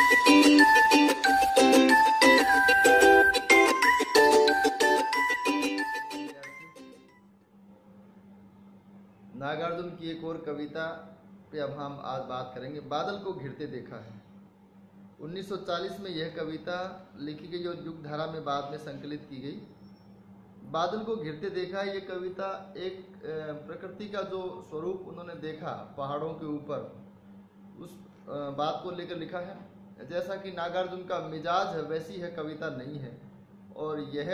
नागार्जुन की एक और कविता पे अब हम आज बात करेंगे। बादल को घिरते देखा है। 1940 में यह कविता लिखी गई और युग धारा में बाद में संकलित की गई। बादल को घिरते देखा है, ये कविता एक प्रकृति का जो स्वरूप उन्होंने देखा पहाड़ों के ऊपर, उस बात को लेकर लिखा है। जैसा कि नागार्जुन का मिजाज है वैसी है कविता नहीं है, और यह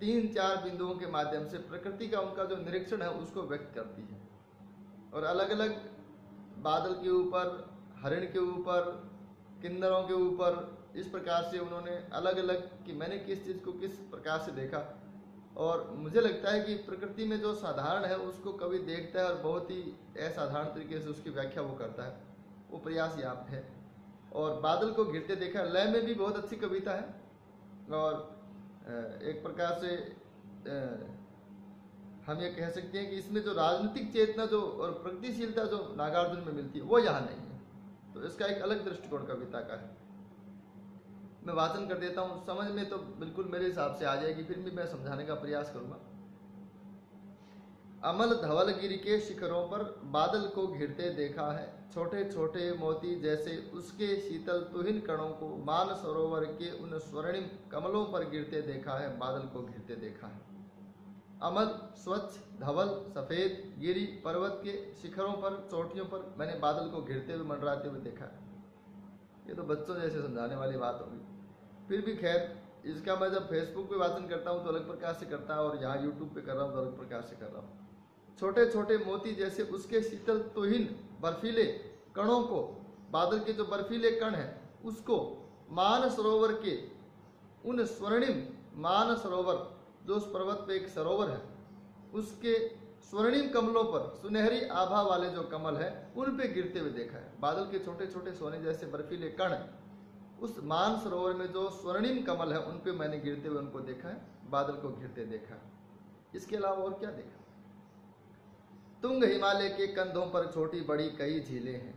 3-4 बिंदुओं के माध्यम से प्रकृति का उनका जो निरीक्षण है उसको व्यक्त करती है। और अलग अलग बादल के ऊपर, हरिण के ऊपर, किन्नरों के ऊपर, इस प्रकार से उन्होंने अलग अलग कि मैंने किस चीज़ को किस प्रकार से देखा। और मुझे लगता है कि प्रकृति में जो साधारण है उसको कवि देखता है और बहुत ही असाधारण तरीके से उसकी व्याख्या वो करता है, वो प्रयास यहाँ पे है। और बादल को घिरते देखा लय में भी बहुत अच्छी कविता है। और एक प्रकार से हम ये कह सकते हैं कि इसमें जो राजनीतिक चेतना जो और प्रगतिशीलता जो नागार्जुन में मिलती है वो यहाँ नहीं है, तो इसका एक अलग दृष्टिकोण कविता का है। मैं वाचन कर देता हूँ, समझ में तो बिल्कुल मेरे हिसाब से आ जाएगी, फिर भी मैं समझाने का प्रयास करूंगा। अमल धवलगिरी के शिखरों पर बादल को घिरते देखा है, छोटे छोटे मोती जैसे उसके शीतल तुहिन कणों को मान सरोवर के उन स्वर्णिम कमलों पर गिरते देखा है, बादल को घिरते देखा है। अमल, स्वच्छ, धवल, सफेद गिरी पर्वत के शिखरों पर, चोटियों पर मैंने बादल को घिरते हुए मंडराते हुए देखा है। ये तो बच्चों जैसे समझाने वाली बात होगी, फिर भी खैर इसका मैं जब फेसबुक पे वाचन करता हूँ तो अलग प्रकार से करता है, और यहाँ यूट्यूब पे कर रहा हूँ तो अलग प्रकार से कर रहा हूँ। छोटे छोटे मोती जैसे उसके शीतल तुहिन बर्फीले कणों को, बादल के जो बर्फीले कण हैं उसको मान सरोवर के उन स्वर्णिम, मान सरोवर जो उस पर्वत पे एक सरोवर है उसके स्वर्णिम कमलों पर, सुनहरी आभा वाले जो कमल है उन पे गिरते हुए देखा है। बादल के छोटे छोटे सोने जैसे बर्फीले कण उस मान सरोवर में जो स्वर्णिम कमल है उन पे मैंने गिरते हुए उनको देखा है, बादल को घिरते देखा है। इसके अलावा और क्या देखा? तुंग हिमालय के कंधों पर छोटी बड़ी कई झीलें हैं,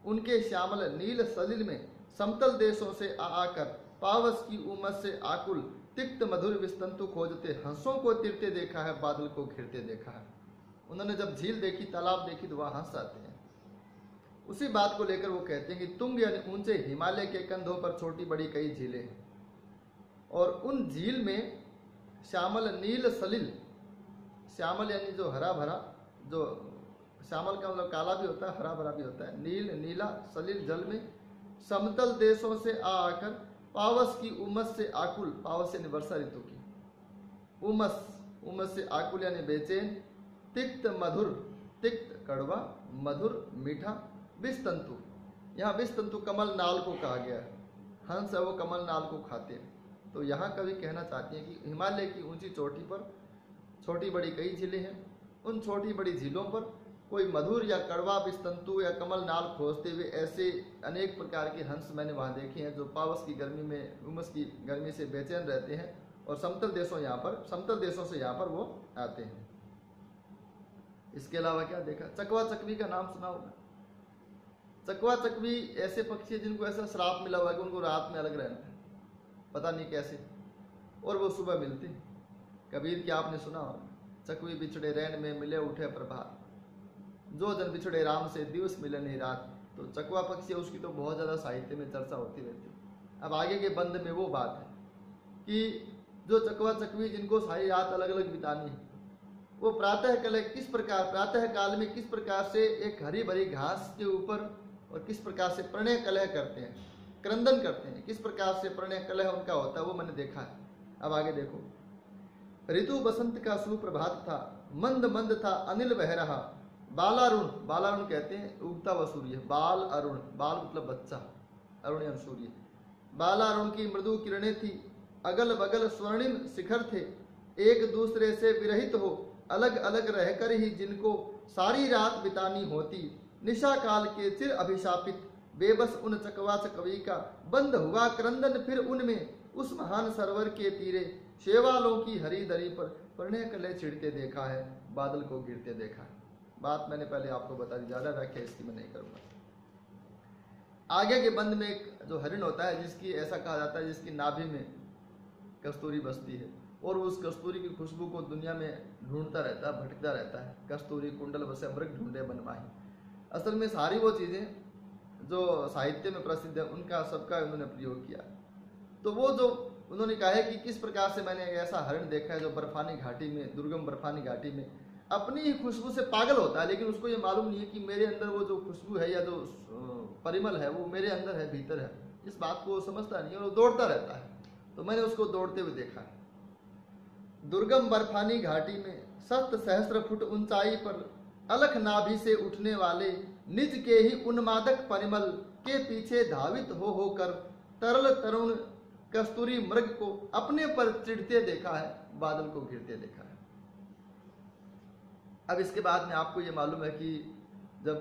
उनके श्यामल नील सलिल में समतल देशों से आकर पावस की उमस से आकुल तिक्त मधुर विस्तंतु खोजते हंसों को तिरते देखा है, बादल को घिरते देखा है। उन्होंने जब झील देखी, तालाब देखी तो वहां हंस आते हैं। उसी बात को लेकर वो कहते हैं कि तुंग यानी ऊंचे हिमालय के कंधों पर छोटी बड़ी कई झीलें हैं, और उन झील में श्यामल नील सलिल, श्यामल यानी जो हरा भरा, जो श्यामल का मतलब काला भी होता है हरा भरा भी होता है, नील नीला सलिल जल में समतल देशों से आकर पावस की उमस से आकुल, पावस यानी वर्षा ऋतु की, उमस, उमस से आकुल यानी बेचैन, तिक्त मधुर, तिक्त कड़वा, मधुर मीठा, विस्तंतु, यहाँ विस्तंतु कमल नाल को कहा गया है, हंस है वो कमल नाल को खाते हैं। तो यहाँ कवि कहना चाहते हैं कि हिमालय की ऊंची चोटी पर छोटी बड़ी कई झीलें हैं, उन छोटी बड़ी झीलों पर कोई मधुर या कड़वा विस्तंतु या कमल नाल खोजते हुए ऐसे अनेक प्रकार के हंस मैंने वहाँ देखे हैं जो पावस की गर्मी में, उमस की गर्मी से बेचैन रहते हैं, और समतल देशों से यहाँ पर वो आते हैं। इसके अलावा क्या देखा? चकवा चकवी का नाम सुना होगा। चकवा चकवी ऐसे पक्षी है जिनको ऐसा श्राप मिला हुआ है कि उनको रात में अलग रहना है, पता नहीं कैसे, और वो सुबह मिलते हैं। कबीर की आपने सुना होगा, चकवी बिछड़े रैन में मिले उठे प्रभात, जो जन बिछड़े राम से दिवस मिले नहीं रात। तो चकवा पक्षी है, उसकी तो बहुत ज़्यादा साहित्य में चर्चा होती रहती है। अब आगे के बंद में वो बात है कि जो चकवा चकवी जिनको सारी रात अलग अलग बितानी है, वो प्रातः काल में किस प्रकार से एक हरी भरी घास के ऊपर और किस प्रकार से प्रणय कलह करते हैं, क्रंदन करते हैं, किस प्रकार से प्रणय कलह उनका होता है वो मैंने देखा है। अब आगे देखो, ऋतु बसंत का सुप्रभात था, मंद मंद था अनिल बह रहा, बालारुण, बालारुण कहते हैं उगता हुआ सूर्य, बाल अरुण, बाल मतलब बच्चा, अरुण यानी सूर्य, बालारुण की मृदु किरणें थी, अगल बगल स्वर्णिम शिखर थे, एक दूसरे से विरहित हो अलग अलग रहकर ही जिनको सारी रात बितानी होती, निशा काल के चिर अभिशापित बेबस उन चकवा चकवी का बंद हुआ क्रंदन, फिर उनमें उस महान सरोवर के तीरे शेवालों की हरी दरी पर प्रणय कलह छिड़ते देखा है, बादल को गिरते देखा है। बात मैंने पहले आपको बता दी, ज्यादा व्याख्या इसकी मैं नहीं करूंगा। आगे के बंद में एक जो हरिण होता है, जिसकी ऐसा कहा जाता है जिसकी नाभि में कस्तूरी बसती है, और उस कस्तूरी की खुशबू को दुनिया में ढूंढता रहता है, भटकता रहता है। कस्तूरी कुंडल बसे मृग ढूंढे बन माही। असल में सारी वो चीज़ें जो साहित्य में प्रसिद्ध है, उनका सबका उन्होंने प्रयोग किया। तो वो जो उन्होंने कहा है कि किस प्रकार से मैंने ऐसा हरिण देखा है जो बर्फानी घाटी में, दुर्गम बर्फानी घाटी में अपनी ही खुशबू से पागल होता है, लेकिन उसको ये मालूम नहीं है कि मेरे अंदर वो जो खुशबू है या जो परिमल है वो मेरे अंदर है, भीतर है। इस बात को वो समझता नहीं है और वो दौड़ता रहता है। तो मैंने उसको दौड़ते हुए देखा है। दुर्गम बर्फानी घाटी में 7 सहस्त्र फुट ऊंचाई पर अलख नाभि से उठने वाले निज के ही उन्मादक परिमल के पीछे धावित हो होकर तरल तरुण कस्तूरी मृग को अपने पर चिढ़ते देखा है, बादल को घिरते देखा है। अब इसके बाद में आपको ये मालूम है कि जब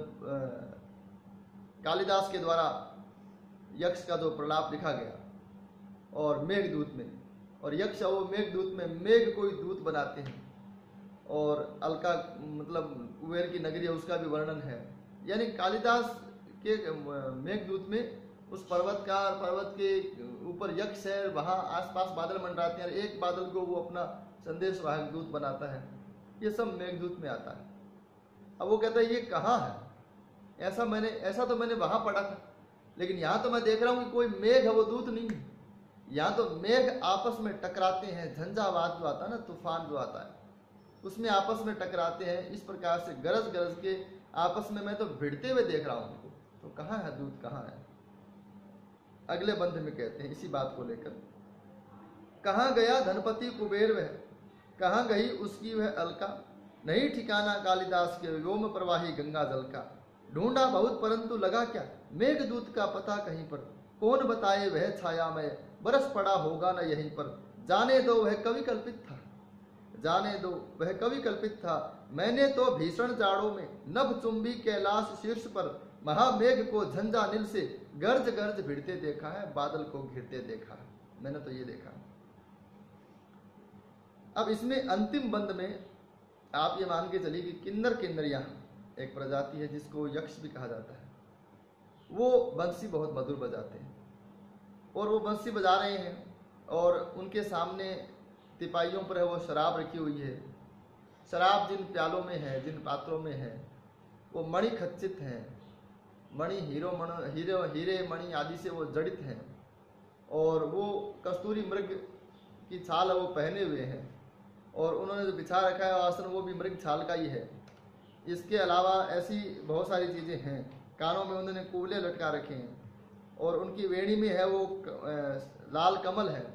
कालिदास के द्वारा यक्ष का जो प्रलाप लिखा गया और मेघदूत में, और यक्ष वो मेघदूत में मेघ को ही दूत बनाते हैं, और अलका मतलब कुबेर की नगरी है उसका भी वर्णन है। यानी कालिदास के मेघदूत में उस पर्वत का, पर्वत के ऊपर यक्ष है, वहाँ आसपास बादल मंडराते हैं, एक बादल को वो अपना संदेश वाहक दूत बनाता है। ये सब मेघदूत में आता है। अब वो कहता है ये कहाँ है, ऐसा तो मैंने वहाँ पढ़ा था, लेकिन यहाँ तो मैं देख रहा हूँ कि कोई मेघ है, वो दूत नहीं है। यहाँ तो मेघ आपस में टकराते हैं, झंझावात जो आता है ना, तूफान जो आता है, उसमें आपस में टकराते हैं। इस प्रकार से गरज गरज के आपस में मैं तो भिड़ते हुए देख रहा हूँ उनको। तो कहाँ है दूत, कहाँ है? अगले बंध में कहते हैं इसी बात को लेकर, कहाँ गया धनपति कुबेर वह, कहाँ गई उसकी वह अलका, नहीं ठिकाना कालिदास के व्योम प्रवाही गंगा जल का। ढूंढा बहुत परंतु लगा क्या, मेघदूत का पता कहीं पर, कौन बताए वह छायामय, बरस पड़ा होगा न यहीं पर। जाने दो वह कवि कल्पित था, जाने दो वह कवि कल्पित था, मैंने तो भीषण जाड़ों में नभ चुंबी कैलाश शीर्ष पर महामेघ को झंझा नील से गर्ज गर्ज भिड़ते देखा है, बादल को घिरते देखा है। मैंने तो ये देखा। अब इसमें अंतिम बंद में आप ये मान के चलिए कि किन्नर किन्नरियां एक प्रजाति है जिसको यक्ष भी कहा जाता है, वो बंसी बहुत मधुर बजाते हैं, और वो बंसी बजा रहे हैं और उनके सामने तिपाइयों पर है वो शराब रखी हुई है। शराब जिन प्यालों में है, जिन पात्रों में है, वो मणि खच्चित हैं, मणि हीरे मणि आदि से वो जड़ित हैं, और वो कस्तूरी मृग की छाल वो पहने हुए हैं, और उन्होंने जो बिछा रखा है आसन वो भी मृग छाल का ही है। इसके अलावा ऐसी बहुत सारी चीज़ें हैं। कानों में उन्होंने कुबले लटका रखे हैं, और उनकी वेणी में है वो लाल कमल है,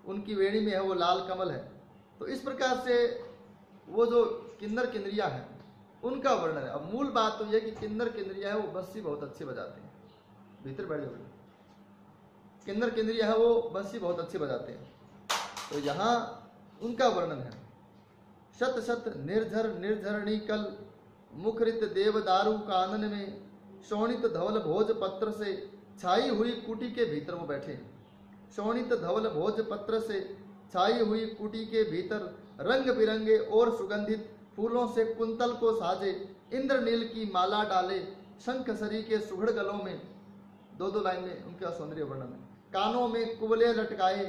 उनकी वेणी में है वो लाल कमल है। तो इस प्रकार से वो जो किन्नर किन्नरियाँ हैं उनका वर्णन है। अब मूल बात तो यह कि किन्नर किन्नरियाँ है वो बंसी बहुत अच्छी बजाते हैं। भीतर बैठ जाओ। किन्नर किन्नरियाँ है वो बंसी बहुत अच्छी बजाते हैं। तो यहाँ उनका वर्णन है। शत शत निर्झर निर्झरणी कल मुखरित देवदारू कानन में, शोणित धवल भोज पत्र से छाई हुई कुटी के भीतर वो बैठे हैं। शोणित धवल भोज पत्र से छाई हुई कुटी के भीतर रंग बिरंगे और सुगंधित फूलों से कुंतल को साजे, इंद्रनील की माला डाले, शंखसरी के सुघड़ गलों में, दो लाइन में उनका सौंदर्य वर्णन है। कानों में कुबले लटकाए,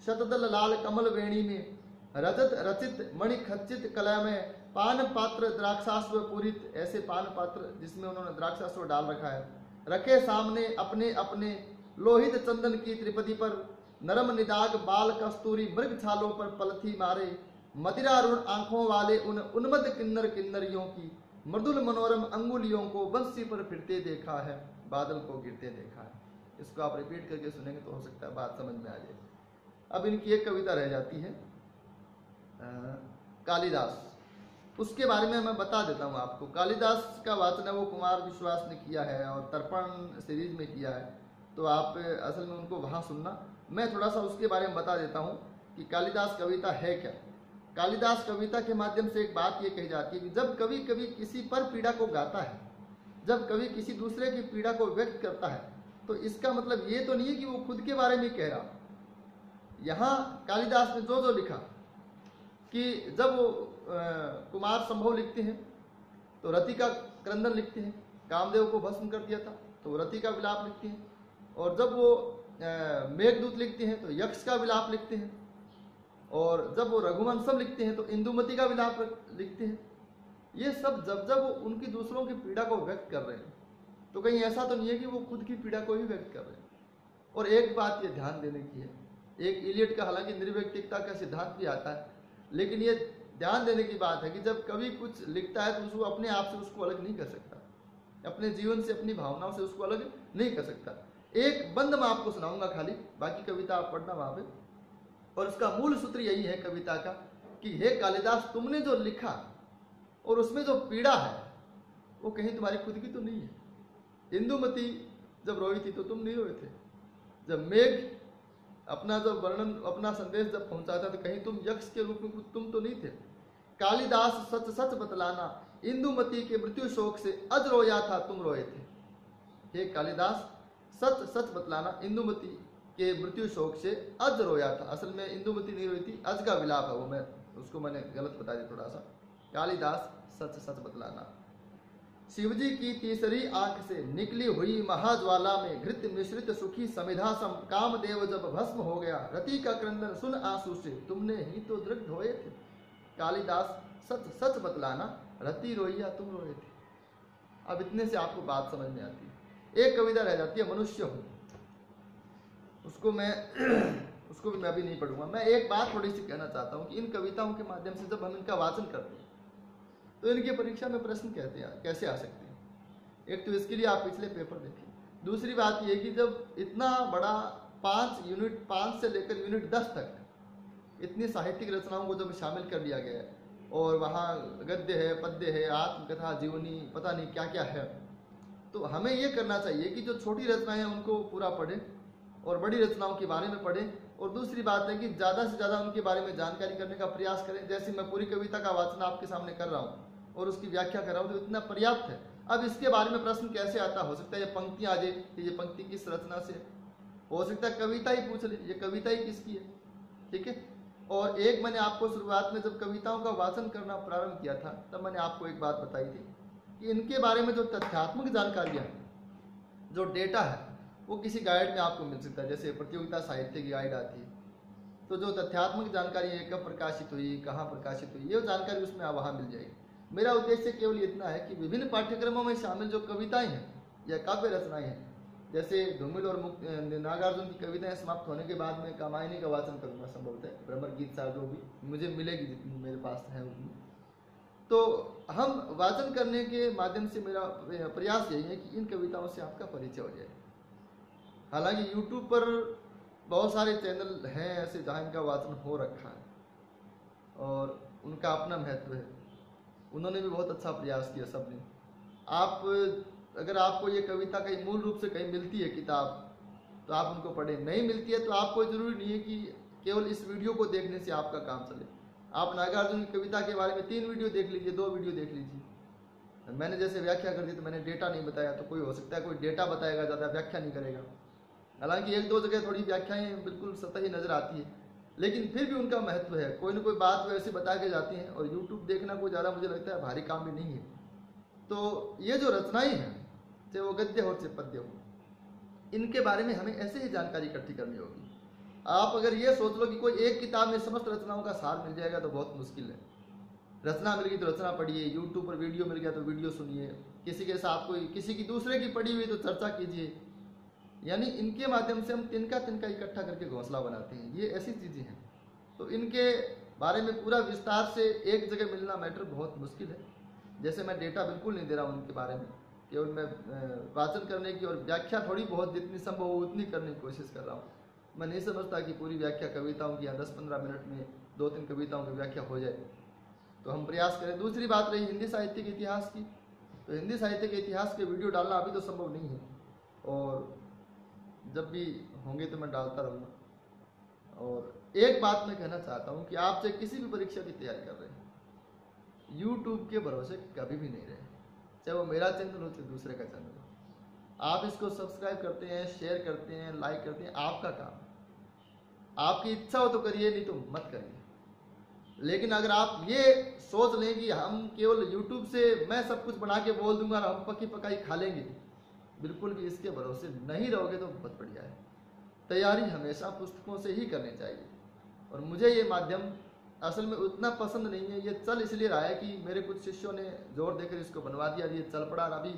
शतदल लाल कमल वेणी में, रजत रचित मणि खच्चित कला में, पान पात्र द्राक्षास्व पूरित, ऐसे पान पात्र जिसमें उन्होंने द्राक्षास्व डाल रखा है, रखे सामने अपने अपने लोहित चंदन की त्रिपति पर, नरम निदाग बाल कस्तूरी मृग छालों पर पलथी मारे, मदिरारूढ़ आंखों वाले उन उन्मद किन्नर किन्नरियों की मृदुल मनोरम अंगुलियों को बंसी पर फिरते देखा है, बादल को गिरते देखा है। इसको आप रिपीट करके सुनेंगे तो हो सकता है बात समझ में आ जाए। अब इनकी एक कविता रह जाती है कालिदास, उसके बारे में मैं बता देता हूँ आपको। कालिदास का वाचन है वो कुमार विश्वास ने किया है और तर्पण सीरीज में किया है, तो आप असल में उनको वहाँ सुनना। मैं थोड़ा सा उसके बारे में बता देता हूँ कि कालिदास कविता है क्या। कालिदास कविता के माध्यम से एक बात ये कही जाती है कि जब कवि कभी किसी पर पीड़ा को गाता है, जब कवि किसी दूसरे की पीड़ा को व्यक्त करता है, तो इसका मतलब ये तो नहीं है कि वो खुद के बारे में कह रहा। यहाँ कालिदास ने जो लिखा कि जब वो कुमार संभव लिखते हैं तो रति का क्रंदन लिखते हैं, कामदेव को भस्म कर दिया था तो वो रति का विलाप लिखती हैं, और जब वो मेघदूत लिखते हैं तो यक्ष का विलाप लिखते हैं, और जब वो रघुवंशम लिखते हैं तो इंदुमती का विलाप लिखते हैं। ये सब जब जब वो उनकी दूसरों की पीड़ा को व्यक्त कर रहे हैं, तो कहीं ऐसा तो नहीं है कि वो खुद की पीड़ा को ही व्यक्त कर रहे हैं। और एक बात ये ध्यान देने की है, एक इलियट का हालांकि निर्व्यक्तिकता का सिद्धांत भी आता है, लेकिन ये ध्यान देने की बात है कि जब कवि कुछ लिखता है तो उसको अपने आप से उसको अलग नहीं कर सकता, अपने जीवन से, अपनी भावनाओं से उसको अलग नहीं कर सकता। एक बंद मैं आपको सुनाऊंगा खाली, बाकी कविता आप पढ़ना वहां पे। और उसका मूल सूत्र यही है कविता का कि हे कालिदास, तुमने जो लिखा और उसमें जो पीड़ा है वो कहीं तुम्हारी खुद की तो नहीं है। इंदुमती जब रोई थी तो तुम नहीं रोए थे, जब मेघ अपना जो वर्णन, अपना संदेश जब पहुंचाता तो कहीं तुम यक्ष के रूप में तुम तो नहीं थे। कालिदास सच सच बतलाना, इंदुमती के मृत्यु शोक से अज रोया था तुम रोए थे। हे कालिदास, सच सच बतलाना, इंदुमती के मृत्यु शोक से अज रोया था। असल में इंदुमती नहीं रोई थी, अज का विलाप है वो, मैं उसको मैंने गलत बता दिया थोड़ा सा। कालिदास सच सच बतलाना। शिवजी की तीसरी आंख से निकली हुई महाज्वाला में घृत मिश्रित सुखी समिधा सम कामदेव जब भस्म हो गया, रति का क्रंदन सुन आंसू से तुमने ही तो दृढ़ ढोए थे। कालिदास सच सच बतलाना, रति रोइया तुम रोए थे। अब इतने से आपको बात समझ में आती है। एक कविता रह जाती है, मनुष्य हूं, उसको भी मैं अभी नहीं पढ़ूंगा। मैं एक बात थोड़ी सी कहना चाहता हूं कि इन कविताओं के माध्यम से जब हम इनका वाचन करते हैं तो इनकी परीक्षा में प्रश्न कैसे आ सकते हैं। एक तो इसके लिए आप पिछले पेपर देखिए, दूसरी बात यह कि जब इतना बड़ा 5 से लेकर यूनिट 10 तक इतनी साहित्यिक रचनाओं को जब शामिल कर लिया गया है, और वहाँ गद्य है, पद्य है, आत्मकथा, जीवनी, पता नहीं क्या क्या है, तो हमें ये करना चाहिए कि जो छोटी रचनाएं हैं उनको पूरा पढ़ें और बड़ी रचनाओं के बारे में पढ़ें। और दूसरी बात है कि ज़्यादा से ज़्यादा उनके बारे में जानकारी करने का प्रयास करें। जैसे मैं पूरी कविता का वाचन आपके सामने कर रहा हूँ और उसकी व्याख्या कर रहा हूँ, तो इतना पर्याप्त है। अब इसके बारे में प्रश्न कैसे आता, हो सकता है ये पंक्ति आ जाए कि ये पंक्ति किस रचना से, हो सकता है कविता ही पूछ ले, ये कविता ही किसकी है, ठीक है। और एक मैंने आपको शुरुआत में जब कविताओं का वाचन करना प्रारंभ किया था तब मैंने आपको एक बात बताई थी कि इनके बारे में जो तथ्यात्मक जानकारियाँ, जो डेटा है, वो किसी गाइड में आपको मिल सकता है। जैसे प्रतियोगिता साहित्य की गाइड आती है, तो जो तथ्यात्मक जानकारी है, कब प्रकाशित हुई, कहाँ प्रकाशित हुई, ये जानकारी उसमें वहाँ मिल जाएगी। मेरा उद्देश्य केवल इतना है कि विभिन्न पाठ्यक्रमों में शामिल जो कविताएं हैं या काव्य रचनाएं हैं, जैसे धूमिल और नागार्जुन की कविताएं समाप्त होने के बाद में कामायनी का वाचन करूंगा संभवतः, भ्रमर गीत साहब जो भी मुझे मिलेगी, जितनी मेरे पास है उतनी, तो हम वाचन करने के माध्यम से मेरा प्रयास यही है कि इन कविताओं से आपका परिचय हो जाए। हालांकि YouTube पर बहुत सारे चैनल हैं ऐसे जहाँ इनका वाचन हो रखा है और उनका अपना महत्व है, उन्होंने भी बहुत अच्छा प्रयास किया सबने। आप अगर आपको ये कविता कहीं मूल रूप से कहीं मिलती है किताब, तो आप उनको पढ़ें, नहीं मिलती है तो आपको जरूरी नहीं है कि केवल इस वीडियो को देखने से आपका काम चले। आप नागार्जुन की कविता के बारे में 3 वीडियो देख लीजिए, 2 वीडियो देख लीजिए। मैंने जैसे व्याख्या कर दी तो मैंने डेटा नहीं बताया, तो कोई हो सकता है कोई डेटा बताएगा, ज़्यादा व्याख्या नहीं करेगा। हालांकि 1-2 जगह थोड़ी व्याख्याएं बिल्कुल सतही नजर आती है, लेकिन फिर भी उनका महत्व है। कोई ना कोई बात वैसे बता के जाती हैं, और YouTube देखना कोई ज़्यादा मुझे लगता है भारी काम भी नहीं है। तो ये जो रचनाएं हैं, चाहे वो गद्य हो चाहे पद्य हो, इनके बारे में हमें ऐसे ही जानकारी इकट्ठी करनी होगी। आप अगर ये सोच लो कि कोई एक किताब में समस्त रचनाओं का सार मिल जाएगा तो बहुत मुश्किल है। रचना मिल गई तो रचना पढ़िए, यूट्यूब पर वीडियो मिल गया तो वीडियो सुनिए, किसी के साथ कोई किसी की दूसरे की पढ़ी हुई तो चर्चा कीजिए। यानी इनके माध्यम से हम तिनका तिनका इकट्ठा करके घोंसला बनाते हैं। ये ऐसी चीज़ें हैं, तो इनके बारे में पूरा विस्तार से एक जगह मिलना मैटर बहुत मुश्किल है। जैसे मैं डेटा बिल्कुल नहीं दे रहा हूँ उनके बारे में, केवल मैं वाचन करने की और व्याख्या थोड़ी बहुत जितनी संभव हो उतनी करने की कोशिश कर रहा हूँ। मैं नहीं समझता कि पूरी व्याख्या कविताओं की या 10-15 मिनट में 2-3 कविताओं की व्याख्या हो जाए, तो हम प्रयास करें। दूसरी बात रही हिंदी साहित्य के इतिहास की, तो हिंदी साहित्य के इतिहास के वीडियो डालना अभी तो संभव नहीं है, और जब भी होंगे तो मैं डालता रहूँगा। और एक बात मैं कहना चाहता हूँ कि आप चाहे किसी भी परीक्षा की तैयारी कर रहे हैं, YouTube के भरोसे कभी भी नहीं रहे, चाहे वो मेरा चैनल हो चाहे दूसरे का चैनल हो। आप इसको सब्सक्राइब करते हैं, शेयर करते हैं, लाइक करते हैं, आपका काम। आपकी इच्छा हो तो करिए, नहीं तो मत करिए। लेकिन अगर आप ये सोच लें कि हम केवल यूट्यूब से मैं सब कुछ बना के बोल दूंगा और हम पकी पकाई खा लेंगे, बिल्कुल भी इसके भरोसे नहीं रहोगे तो बहुत बढ़िया है। तैयारी हमेशा पुस्तकों से ही करनी चाहिए। और मुझे ये माध्यम असल में उतना पसंद नहीं है, ये चल इसलिए रहा है कि मेरे कुछ शिष्यों ने जोर देकर इसको बनवा दिया, ये चल पड़ा। और अभी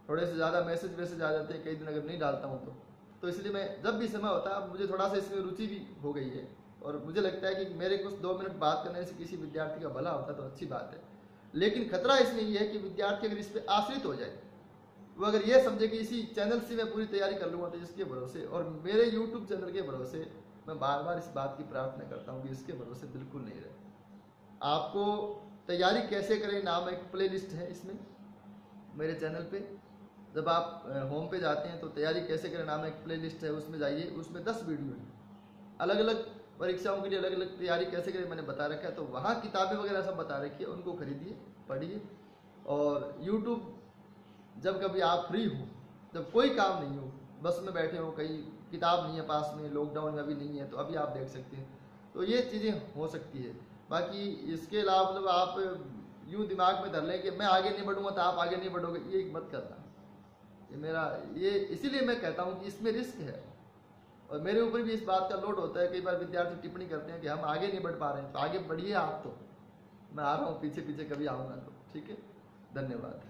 थोड़े से ज़्यादा मैसेज आ जाते हैं कई दिन अगर नहीं डालता हूँ तो इसलिए मैं जब भी समय होता है, अब मुझे थोड़ा सा इसमें रुचि भी हो गई है और मुझे लगता है कि मेरे कुछ 2 मिनट बात करने से किसी विद्यार्थी का भला होता तो अच्छी बात है। लेकिन खतरा इसमें ये है कि विद्यार्थी अगर इस पर आश्रित हो जाए, वो अगर ये समझे कि इसी चैनल से मैं पूरी तैयारी कर लूँगा, तो इसके भरोसे और मेरे यूट्यूब चैनल के भरोसे मैं बार बार इस बात की प्रार्थना करता हूँ कि इसके भरोसे बिल्कुल नहीं रहे। आपको तैयारी कैसे करें नाम एक प्लेलिस्ट है इसमें मेरे चैनल पे। जब आप होम पे जाते हैं तो तैयारी कैसे करें नाम एक प्लेलिस्ट है, उसमें जाइए, उसमें 10 वीडियो है अलग अलग परीक्षाओं के लिए, अलग अलग तैयारी कैसे करें मैंने बता रखा है। तो वहाँ किताबें वगैरह सब बता रखी है, उनको खरीदिए, पढ़िए। और यूट्यूब जब कभी आप फ्री हो, जब कोई काम नहीं हो, बस में बैठे हो, कहीं किताब नहीं है पास में, लॉकडाउन में अभी नहीं है, तो अभी आप देख सकते हैं। तो ये चीज़ें हो सकती है। बाकी इसके अलावा मतलब आप यूँ दिमाग में धर लें कि मैं आगे नहीं बढ़ूंगा तो आप आगे नहीं बढ़ोगे, ये मत करना। ये इसीलिए मैं कहता हूँ कि इसमें रिस्क है और मेरे ऊपर भी इस बात का लोड होता है। कई बार विद्यार्थी टिप्पणी करते हैं कि हम आगे नहीं बढ़ पा रहे हैं, तो आगे बढ़िए आप, तो मैं आ रहा हूँ पीछे पीछे, कभी आऊँगा तो। ठीक है, धन्यवाद।